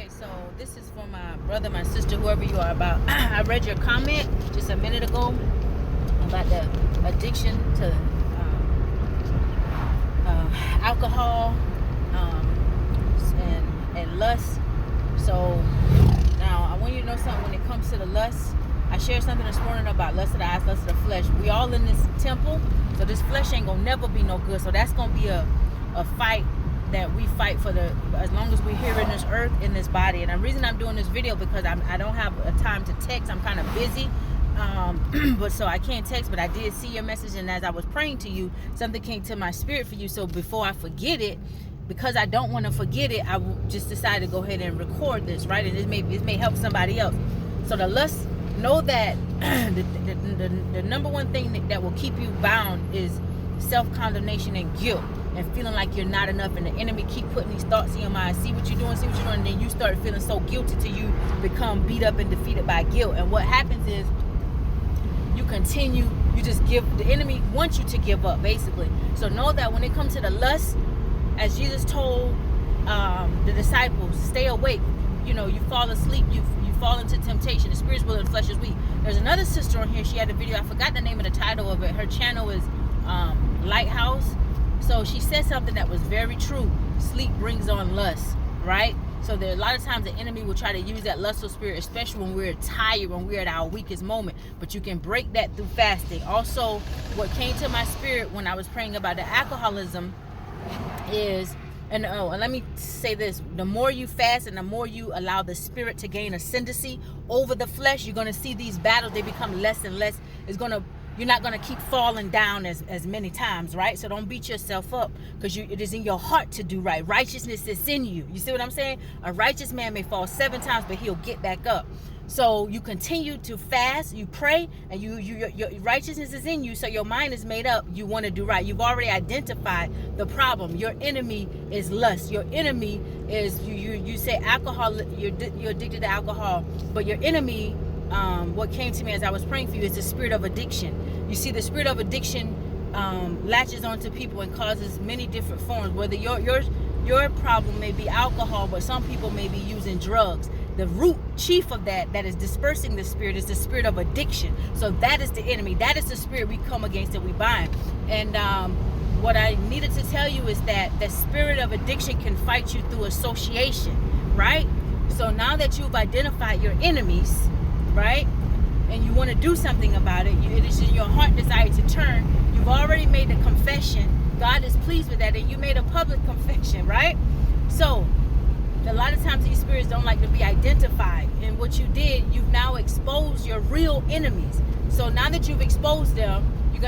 Okay, so this is for my brother, my sister, whoever you are. About I read your comment just a minute ago about the addiction to alcohol and lust. So now I want you to know something. When it comes to the lust, I shared something this morning about lust of the eyes, lust of the flesh. We all in this temple, so this flesh ain't gonna never be no good. So that's gonna be a fight that we fight for as long as we're here in this earth, in this body. And the reason I'm doing this video because I don't have a time to text. I'm kind of busy, but so I can't text. But I did see your message, and as I was praying to you, something came to my spirit for you. So before I forget it, because I don't want to forget it, I just decided to go ahead and record this, right? And it may help somebody else. So the lust, know that the number one thing that will keep you bound is self-condemnation and guilt, and feeling like you're not enough, and the enemy keep putting these thoughts in your mind. See what you're doing, and then you start feeling so guilty till you become beat up and defeated by guilt. And what happens is you continue, you just give, the enemy wants you to give up, basically. So know that when it comes to the lust, as Jesus told the disciples, stay awake. You fall asleep, you fall into temptation. The spirit's willing, the flesh is weak. There's another sister on here, she had a video, I forgot the name of the title of it. Her channel is Lighthouse. So she said something that was very true. Sleep brings on lust, right? So there are a lot of times the enemy will try to use that lustful spirit, especially when we're tired, when we're at our weakest moment. But you can break that through fasting. Also, what came to my spirit when I was praying about the alcoholism is, and let me say this, the more you fast and the more you allow the spirit to gain ascendancy over the flesh, you're going to see these battles, they become less and less. You're not going to keep falling down as many times, right? So don't beat yourself up, because it is in your heart to do right. Righteousness is in you. You see what I'm saying? A righteous man may fall 7 times, but he'll get back up. So you continue to fast, you pray, and your righteousness is in you, so your mind is made up. You want to do right. You've already identified the problem. Your enemy is lust. Your enemy is, you say alcohol, you're addicted to alcohol, but your enemy, what came to me as I was praying for you, is the spirit of addiction. You see, the spirit of addiction latches onto people and causes many different forms. Whether your problem may be alcohol, but some people may be using drugs. The root chief of that is dispersing the spirit, is the spirit of addiction. So that is the enemy. That is the spirit we come against and we bind. And what I needed to tell you is that the spirit of addiction can fight you through association, right? So now that you've identified your enemies, right, and you want to do something about it, it is in your heart desire to turn. You've already made a confession. God is pleased with that, and you made a public confession, right? So a lot of times these spirits don't like to be identified, and what you did, you've now exposed your real enemies. So now that you've exposed them, you've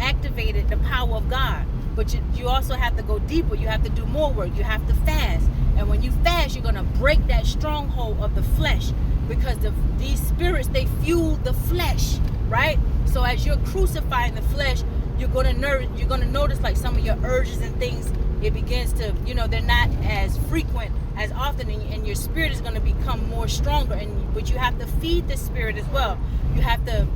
activated the power of God. But you also have to go deeper. You have to do more work. You have to fast. And when you fast, you're going to break that stronghold of the flesh, because these spirits, they fuel the flesh, right? So as you're crucifying the flesh, you're going to notice like some of your urges and things, it begins to, they're not as frequent as often, and your spirit is going to become more stronger. But you have to feed the spirit as well. You have to,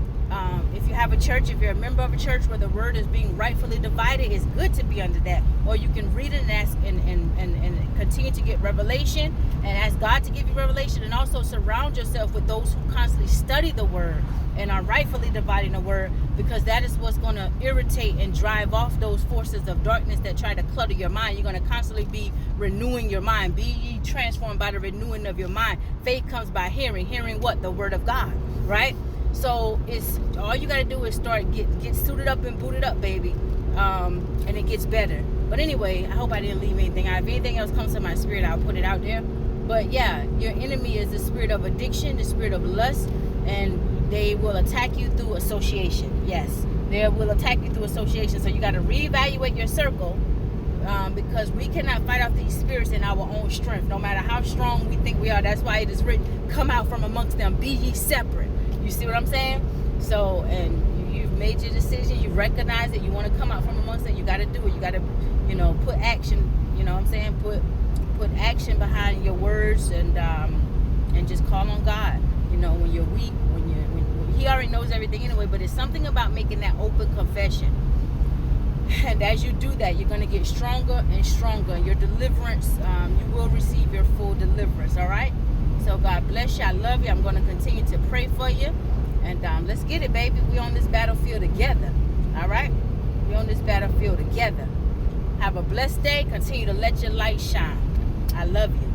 if you have a church, if you're a member of a church where the word is being rightfully divided, it's good to be under that. Or you can read it and ask and continue to get revelation, and ask God to give you revelation, and also surround yourself with those who constantly study the word and are rightfully dividing the word, because that is what's going to irritate and drive off those forces of darkness that try to clutter your mind. You're going to constantly be renewing your mind. Be ye transformed by the renewing of your mind. Faith comes by hearing what? The word of God, right? So it's all you got to do is start get suited up and booted up, baby, and it gets better. But anyway, I hope I didn't leave anything out. If anything else comes to my spirit, I'll put it out there. But yeah, your enemy is the spirit of addiction, the spirit of lust, and they will attack you through association. Yes, they will attack you through association. So you got to reevaluate your circle, because we cannot fight off these spirits in our own strength, no matter how strong we think we are. That's why it is written, come out from amongst them, be ye separate. You see what I'm saying? So, and you've made your decision, you recognize it, you want to come out from amongst it, you got to do it. You got to, put action, what I'm saying? Put action behind your words, and just call on God. When you're weak, when he already knows everything anyway, but it's something about making that open confession. And as you do that, you're going to get stronger and stronger. Your deliverance, you will receive your full deliverance, all right? God bless you. I love you. I'm going to continue to pray for you. And let's get it, baby. We on this battlefield together. All right? We on this battlefield together. Have a blessed day. Continue to let your light shine. I love you.